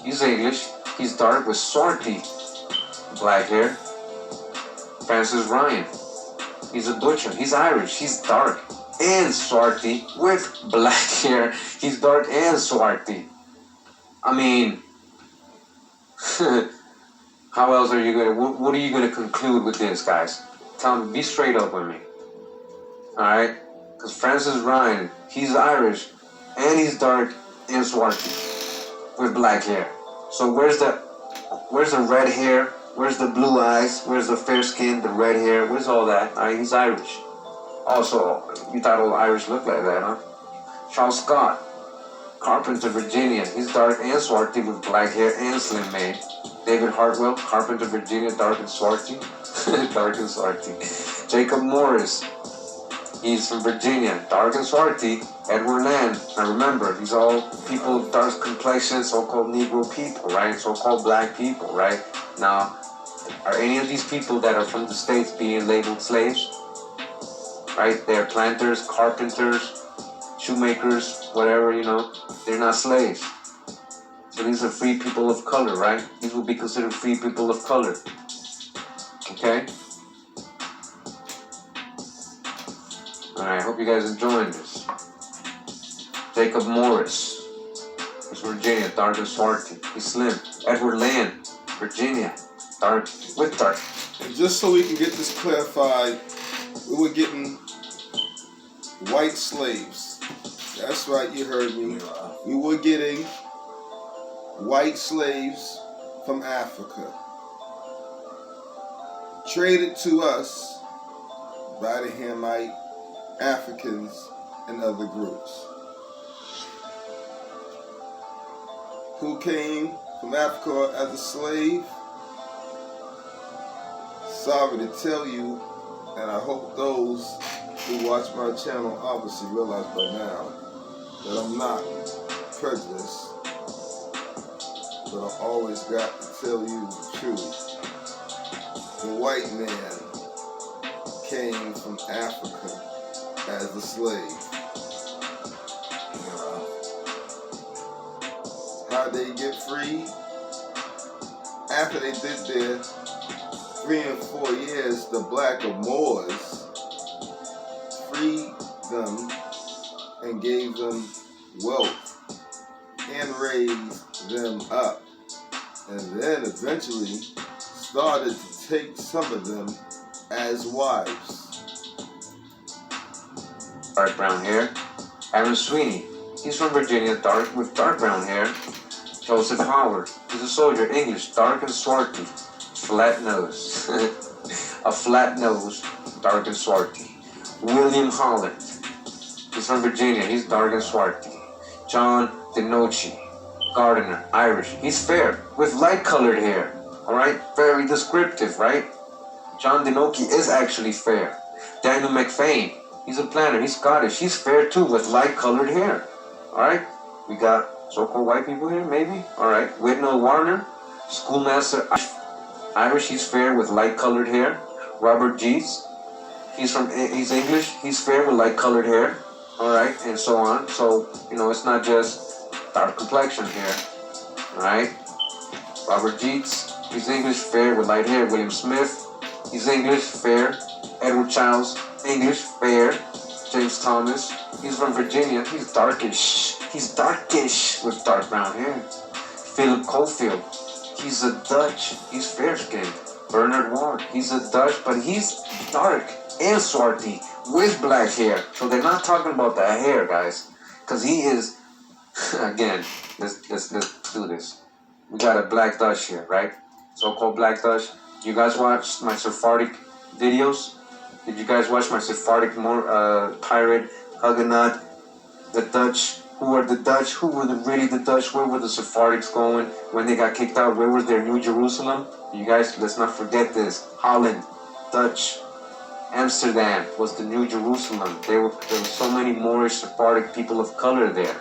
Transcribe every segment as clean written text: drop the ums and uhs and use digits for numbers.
He's English. He's dark with swarthy black hair. Francis Ryan. He's a butcher. He's Irish. He's dark and swarthy with black hair. He's dark and swarthy. I mean, how else are you gonna? What are you gonna conclude with this, guys? Tell me. Be straight up with me. All right? Because Francis Ryan, he's Irish, and he's dark and swarthy with black hair. So where's the red hair? Where's the blue eyes? Where's the fair skin, the red hair? Where's all that? All right, he's Irish. Also, you thought all Irish look like that, huh? Charles Scott, Carpenter, Virginia. He's dark and swarthy with black hair and slim made. David Hartwell, Carpenter, Virginia, dark and swarthy. Dark and swarthy. Jacob Morris, he's from Virginia, dark and swarthy. Edward Land, now remember, these are all people, dark complexion, so-called Negro people, right? So-called black people, right? Now, are any of these people that are from the States being labeled slaves? Right? They're planters, carpenters, shoemakers, whatever, you know. They're not slaves. So these are free people of color, right? These will be considered free people of color. Okay? Alright, I hope you guys enjoying this. Jacob Morris. He's Virginia, dark and swarthy. He's slim. Edward Land, Virginia, dark with dark. And just so we can get this clarified, we were getting white slaves. That's right, you heard me. We were getting white slaves from Africa, traded to us by the Hamite Africans and other groups who came from Africa as a slave. Sorry to tell you, and I hope those who watch my channel obviously realize by now that I'm not prejudiced, but I always got to tell you the truth. The white man came from Africa as a slave. How they get free? After they did their 3 and 4 years, the black Moors freed them and gave them wealth and raised them up, and then eventually started to take some of them as wives. Dark brown hair. Aaron Sweeney. He's from Virginia, dark with dark brown hair. Joseph Howard. He's a soldier, English, dark and swarthy. Flat nose. A flat nose, dark and swarthy. William Holland. He's from Virginia. He's dark and swarthy. John DeNoce. Gardener, Irish. He's fair with light colored hair. Alright? Very descriptive, right? John DeNoce is actually fair. Daniel McFain. He's a planter. He's Scottish. He's fair too with light colored hair. Alright? We got so-called white people here, maybe? Alright. Whitnell Warner. Schoolmaster, Irish. He's fair with light colored hair. Robert Jeets. He's English. He's fair with light colored hair. Alright? And so on. So, you know, it's not just dark complexion here. Alright? Robert Jeets. He's English, fair with light hair. William Smith. He's English, fair. Edward Childs. English, fair. James Thomas. He's from Virginia. He's darkish. He's darkish with dark brown hair. Philip Caulfield. He's a Dutch. He's fair-skinned. Bernard Ward. He's a Dutch, but he's dark and swarthy with black hair. So they're not talking about the hair, guys, because he is. Again, let's do this. We got a black Dutch here, right? So-called black Dutch. You guys watch my Sephardic videos? Did you guys watch my Sephardic pirate, Huguenot, the Dutch? Who are the Dutch? Who were really the Dutch? Where were the Sephardics going when they got kicked out? Where was their New Jerusalem? You guys, let's not forget this. Holland, Dutch, Amsterdam was the New Jerusalem. There were so many Moorish Sephardic people of color there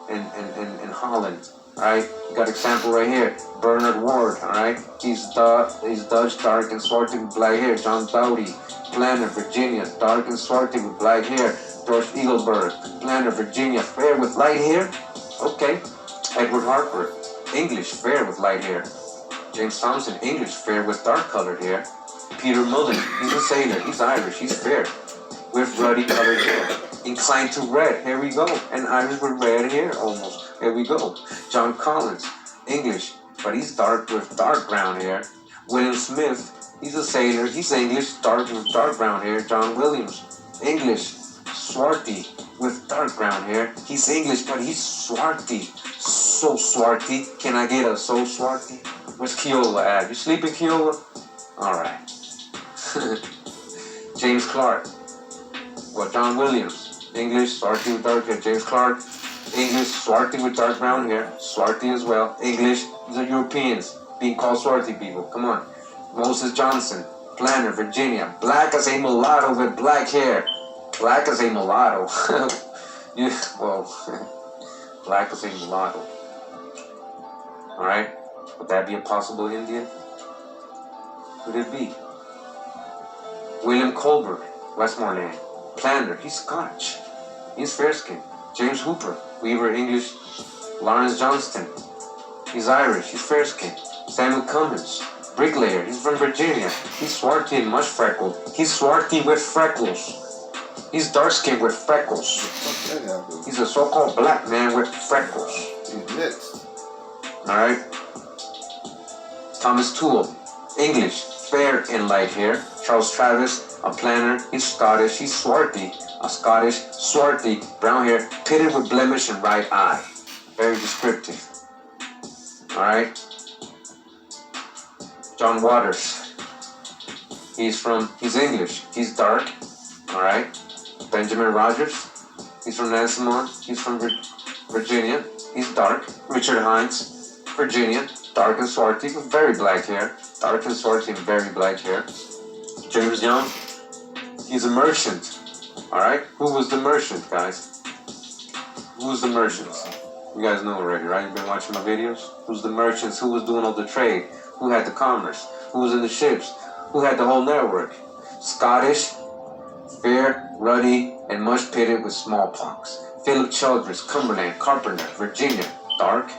in Holland. Alright, you got example right here. Bernard Ward, alright? He's Dutch, dark and swarthy with black hair. John Dowdy, Planter, Virginia, dark and swarthy with black hair. George Eagleburg, Planter, Virginia, fair with light hair. Okay. Edward Harper, English, fair with light hair. James Thompson, English, fair with dark colored hair. Peter Mullen, he's a sailor, he's Irish, he's fair with ruddy colored hair. Inclined to red, here we go. And Irish with red hair almost, here we go. John Collins, English, but he's dark with dark brown hair. William Smith, he's a sailor, he's English, dark with dark brown hair. John Williams, English, swarthy with dark brown hair. He's English, but he's swarthy. So swarthy. Can I get a so swarthy? Where's Keola at? You sleeping, Keola? Alright. James Clark. Well, John Williams. English, swarthy with dark hair. James Clark. English, swarthy with dark brown hair. Swarthy as well. English, these are Europeans being called swarthy people. Come on. Moses Johnson. Planner, Virginia. Black as a mulatto with black hair. Black as a mulatto. Yeah, well, black as a mulatto. Alright? Would that be a possible Indian? Could it be? William Colbert, Westmoreland. Planner, he's Scotch. He's fair-skinned. James Hooper, Weaver, English. Lawrence Johnston, he's Irish, he's fair-skinned. Samuel Cummins, bricklayer, he's from Virginia. He's swarthy and much freckled. He's swarthy with freckles. He's dark-skinned with freckles. He's a so-called black man with freckles. He's mixed. Alright? Thomas Toole, English, fair and light hair. Charles Travis, a planner, he's Scottish, he's swarthy. A Scottish, swarthy, brown hair, pitted with blemish and right eye. Very descriptive. Alright? John Waters, he's English, he's dark. Alright? Benjamin Rogers, he's from Nansemond, he's from Virginia, he's dark. Richard Hines, Virginia, dark and swarthy with very black hair. Dark and swarthy and very black hair. James Young, he's a merchant. Alright? Who was the merchant, guys? Who was the merchants? You guys know already, right? You've been watching my videos? Who's the merchants? Who was doing all the trade? Who had the commerce? Who was in the ships? Who had the whole network? Scottish, fair, ruddy, and much pitted with smallpox. Philip Childress, Cumberland, Carpenter, Virginia, dark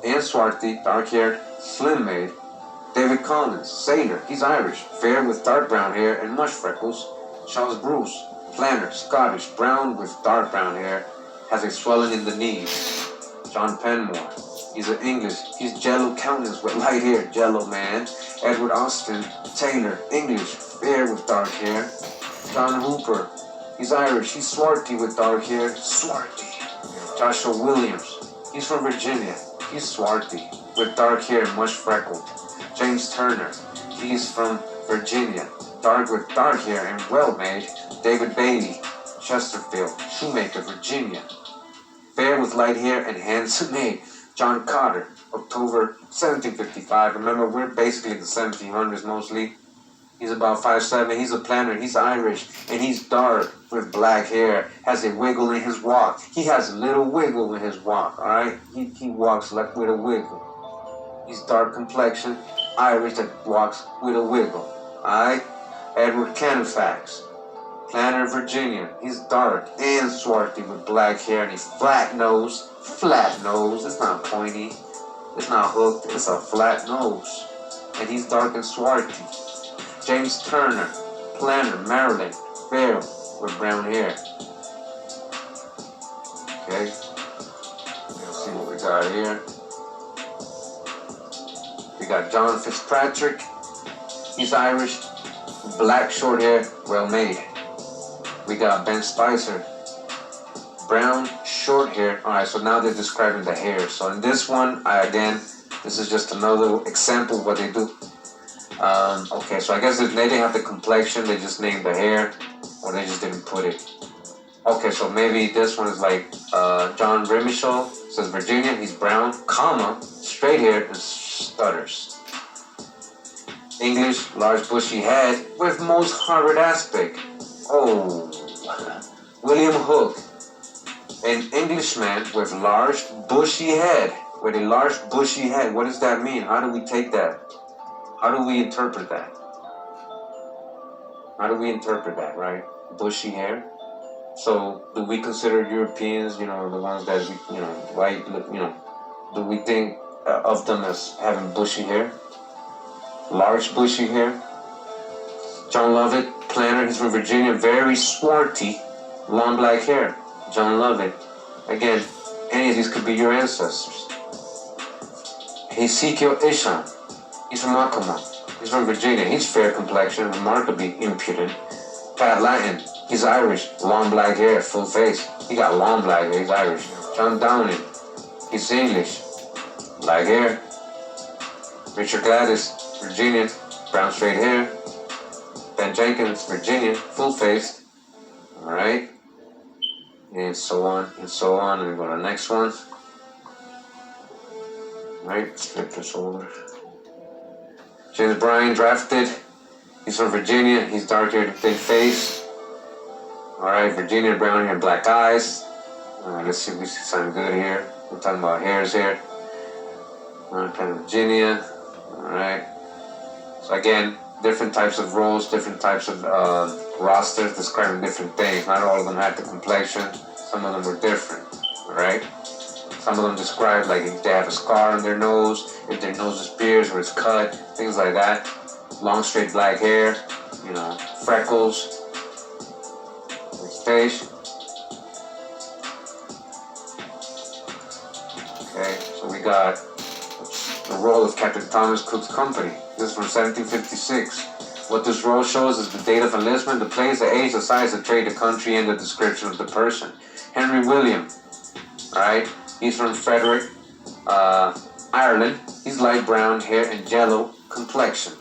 and swarthy, dark-haired, slim-made. David Collins, sailor, he's Irish, fair with dark brown hair and much freckles. Charles Bruce, planner, Scottish, brown with dark brown hair, has a swelling in the knees. John Penmore, he's an English, he's jello countenance with light hair, jello man. Edward Austin, tailor, English, fair with dark hair. John Hooper, he's Irish, he's swarthy with dark hair, swarthy. Joshua Williams, he's from Virginia, he's swarthy with dark hair and much freckled. James Turner, he's from Virginia, dark with dark hair and well-made. David Bailey, Chesterfield, shoemaker, Virginia, fair with light hair and handsome made. John Cotter, October 1755. Remember, we're basically the 1700s mostly. He's about 5'7", he's a planner, he's Irish, and he's dark with black hair, has a wiggle in his walk. He has a little wiggle in his walk, alright? He walks like with a wiggle. He's dark complexion, Irish that walks with a wiggle, alright? Edward Canifax, planner, Virginia, he's dark and swarthy with black hair, and he's flat nose, it's not pointy, it's not hooked, it's a flat nose, and he's dark and swarthy. James Turner, planner, Maryland, fair with brown hair. Okay, let's see what we got here. We got John Fitzpatrick, he's Irish, black short hair, well made. We got Ben Spicer, brown short hair. Alright, so now they're describing the hair. So in this one, this is just another example of what they do. Okay, so I guess they didn't have the complexion, they just named the hair, or they just didn't put it. Okay, so maybe this one is like John Grimshaw, says Virginia, he's brown, comma, straight hair, and stutters. English, large bushy head, with most Harvard aspect. Oh, William Hook, an Englishman with large bushy head, with a large bushy head. What does that mean? How do we take that? How do we interpret that? How do we interpret that, right? Bushy hair. So, do we consider Europeans, the ones that, white, do we think of them as having bushy hair? Large bushy hair? John Lovett, planter, he's from Virginia, very swarthy, long black hair. John Lovett. Again, any of these could be your ancestors. Ezekiel Isham, he's from Acoma. He's from Virginia. He's fair complexion, remarkably impudent. Pat Latin, he's Irish, long black hair, full face. He got long black hair, he's Irish. John Downing, he's English, black hair. Richard Gladys, Virginian, brown straight hair. Ben Jenkins, Virginian, full face. Alright. And so on and so on. And we go to the next one. Alright, let's flip this over. James Bryan, drafted. He's from Virginia. He's dark haired, thin face. Alright, Virginia, brown hair, black eyes. Let's see if we see something good here. We're talking about hairs here. Okay, Virginia. Alright. So again, different types of roles, different types of rosters describing different things. Not all of them had the complexion. Some of them were different. Alright? Some of them describe like if they have a scar on their nose, if their nose is pierced or it's cut, things like that. Long straight black hair, you know, freckles. Next page. Okay, so we got the role of Captain Thomas Cook's company. This is from 1756. What this role shows is the date of enlistment, the place, the age, the size, the trade, the country, and the description of the person. Henry William, alright, he's from Frederick, Ireland. He's light brown hair and yellow complexion.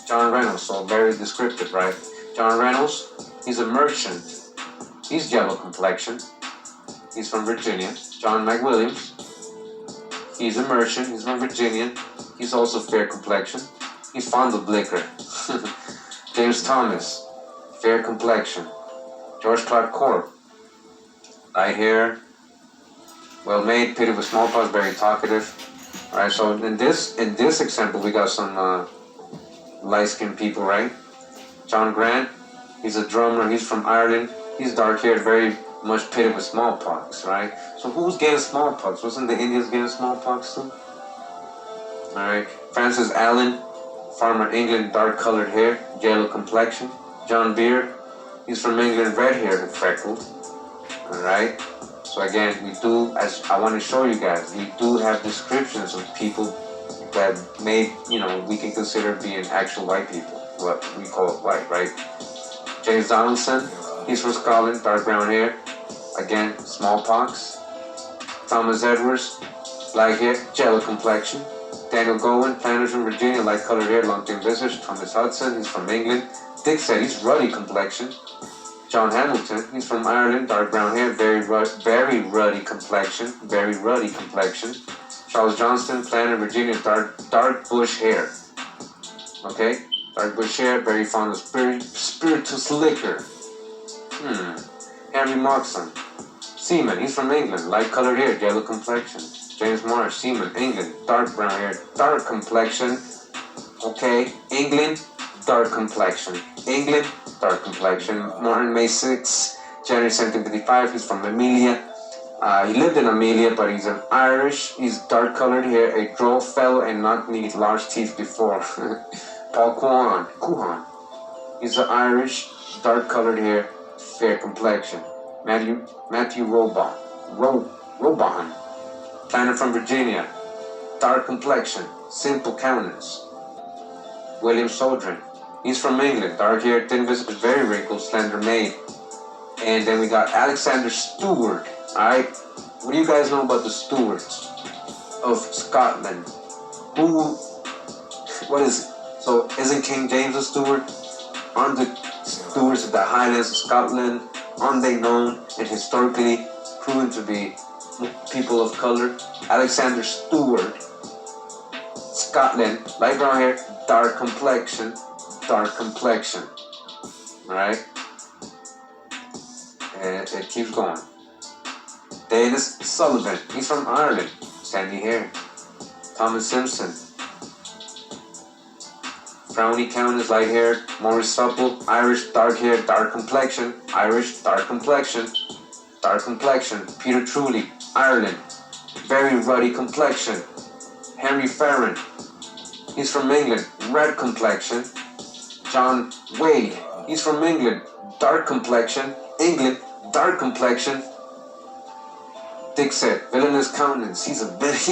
John Reynolds, so very descriptive, right? John Reynolds, he's a merchant. He's yellow complexion. He's from Virginia. John McWilliams, he's a merchant. He's from Virginia. He's also fair complexion. He's fond of liquor. James Thomas, fair complexion. George Clark Corp, light hair, well made, pitted with smallpox, very talkative. Alright, so in this example we got some light-skinned people, right? John Grant, he's a drummer, he's from Ireland, he's dark-haired, very much pitted with smallpox, right? So who's getting smallpox? Wasn't the Indians getting smallpox too? Alright, Francis Allen, farmer England, dark-colored hair, yellow complexion. John Beard, he's from England, red-haired and freckled. Alright, so again, we do, as I want to show you guys, we do have descriptions of people that may, you know, we can consider being actual white people, what we call white, right? James Donaldson, he's from Scotland, dark brown hair, again, smallpox. Thomas Edwards, black hair, yellow complexion. Daniel Gowan, planter from Virginia, light colored hair, long thin visage. Thomas Hudson, he's from England. Dick said he's ruddy complexion. John Hamilton, he's from Ireland, dark brown hair, very ruddy complexion, very ruddy complexion. Charles Johnston, planter, Virginia, dark bush hair. Okay, dark bush hair, very fond of spirituous liquor. Henry Moxon, seaman, he's from England, light colored hair, yellow complexion. James Marsh, seaman, England, dark brown hair, dark complexion. Okay, England, dark complexion. England, dark complexion. Martin May 6, January 1755, he's from Amelia. He lived in Amelia, but he's an Irish. He's dark colored hair, a droll fellow, and not need large teeth before. Paul Cuhan, he's an Irish, dark colored hair, fair complexion. Matthew Roban, planter from Virginia, dark complexion, simple countenance. William Sojourn, he's from England, dark hair, thin visage, very wrinkled, slender made. And then we got Alexander Stewart. Alright, what do you guys know about the Stuarts of Scotland? What is it? So isn't King James a Stuart? Aren't the Stuarts of the Highlands of Scotland, aren't they known and historically proven to be people of color? Alexander Stewart, Scotland, light brown hair, dark complexion. Alright? And it keeps going. Dennis Sullivan, he's from Ireland, sandy hair. Thomas Simpson, frowny countenance, light hair. Maurice Supple, Irish, dark hair, dark complexion. Irish, dark complexion. Peter Truly, Ireland, very ruddy complexion. Henry Farren, he's from England, red complexion. John Wade, he's from England, dark complexion. England, dark complexion. Dick said, villainous countenance. He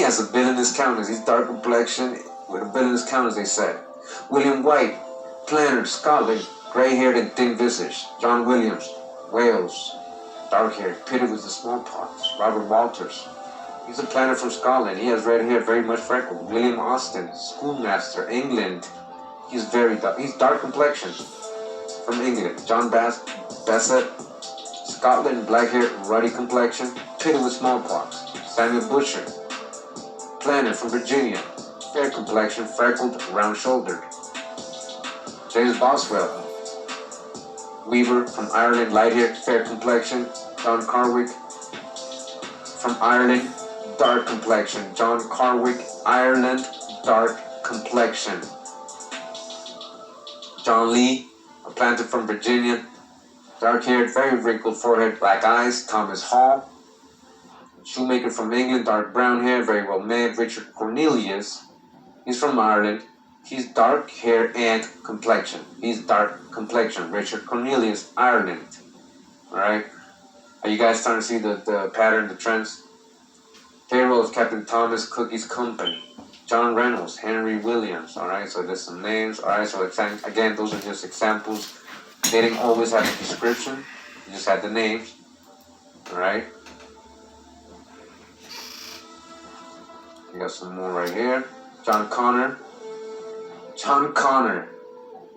has a villainous countenance. He's dark complexion with a villainous countenance, they said. William White, planter, Scotland, gray-haired and thin-visaged. John Williams, Wales, dark-haired, pitted with the smallpox. Robert Walters, he's a planter from Scotland. He has red hair, very much freckled. William Austin, schoolmaster, England. He's very dark. He's dark complexion from England. John Bassett, Scotland, black hair, ruddy complexion, pitted with smallpox. Samuel Busher, planter from Virginia, fair complexion, freckled, round-shouldered. James Boswell, weaver from Ireland, light-haired, fair complexion. John Carwick from Ireland, dark complexion. John Carwick, Ireland, dark complexion. John Lee, a planter from Virginia, dark-haired, very wrinkled forehead, black eyes. Thomas Hall, shoemaker from England, dark brown hair, very well made. Richard Cornelius, he's from Ireland. He's dark hair and complexion. He's dark complexion. Richard Cornelius, Ireland. Alright? Are you guys starting to see the pattern, the trends? Payroll of Captain Thomas Cookie's Company. John Reynolds, Henry Williams. Alright, so there's some names. Alright, so again, those are just examples. They didn't always have a description. They just had the names. Alright? You got some more right here. John Connor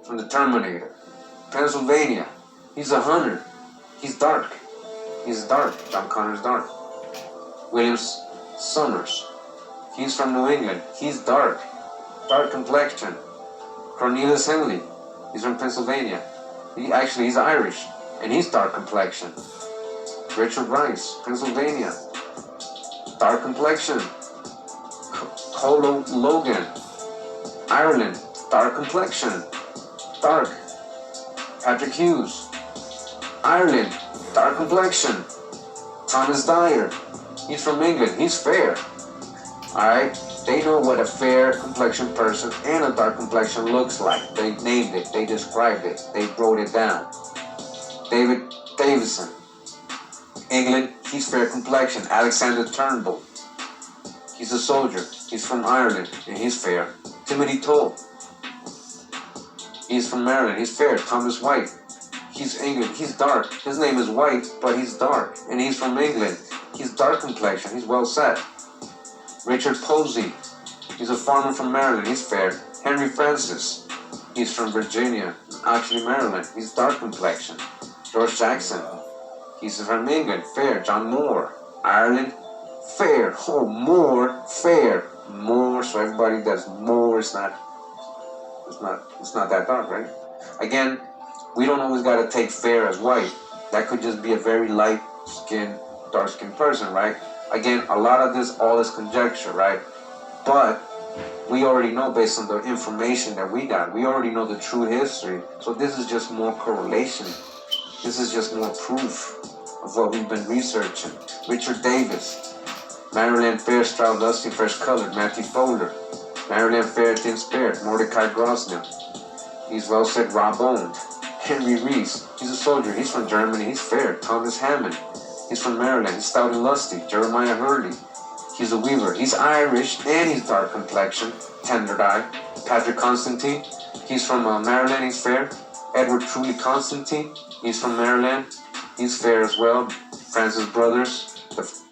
from the Terminator. Pennsylvania. He's a hunter. He's dark. He's dark. John Connor's dark. William Summers. He's from New England. He's dark. Dark complexion. Cornelius Henley. He's from Pennsylvania. He's Irish. And he's dark complexion. Richard Rice, Pennsylvania. Dark complexion. Colo Logan, Ireland, dark complexion, dark. Patrick Hughes, Ireland, dark complexion. Thomas Dyer, he's from England, he's fair. Alright, they know what a fair complexion person and a dark complexion looks like. They named it, they described it, they wrote it down. David Davison, England, he's fair complexion. Alexander Turnbull, he's a soldier. He's from Ireland, and he's fair. Timothy Toll, he's from Maryland, he's fair. Thomas White, he's England, he's dark. His name is White, but he's dark, and he's from England. He's dark complexion, he's well set. Richard Posey, he's a farmer from Maryland, he's fair. Henry Francis, he's from Virginia, actually Maryland, he's dark complexion. George Jackson, he's from England, fair. John Moore, Ireland, fair. Oh, Moore, fair. More, so everybody that's more, it's not that dark, right? Again, we don't always gotta take fair as white. That could just be a very light skinned, dark skinned person, right? Again, a lot of this all is conjecture, right? But we already know based on the information that we got, we already know the true history. So this is just more correlation. This is just more proof of what we've been researching. Richard Davis, Maryland Fair, Stroud Lusty, fresh colored. Matthew Folder, Maryland Fair, thin spirit. Mordecai Grosnell, he's well set, raw boned. Henry Reese, he's a soldier, he's from Germany, he's fair. Thomas Hammond, he's from Maryland, he's stout and lusty. Jeremiah Hurley, he's a weaver, he's Irish and he's dark complexion, tender eye. Patrick Constantine, he's from Maryland, he's fair. Edward Truly Constantine, he's from Maryland, he's fair as well. Francis Brothers, the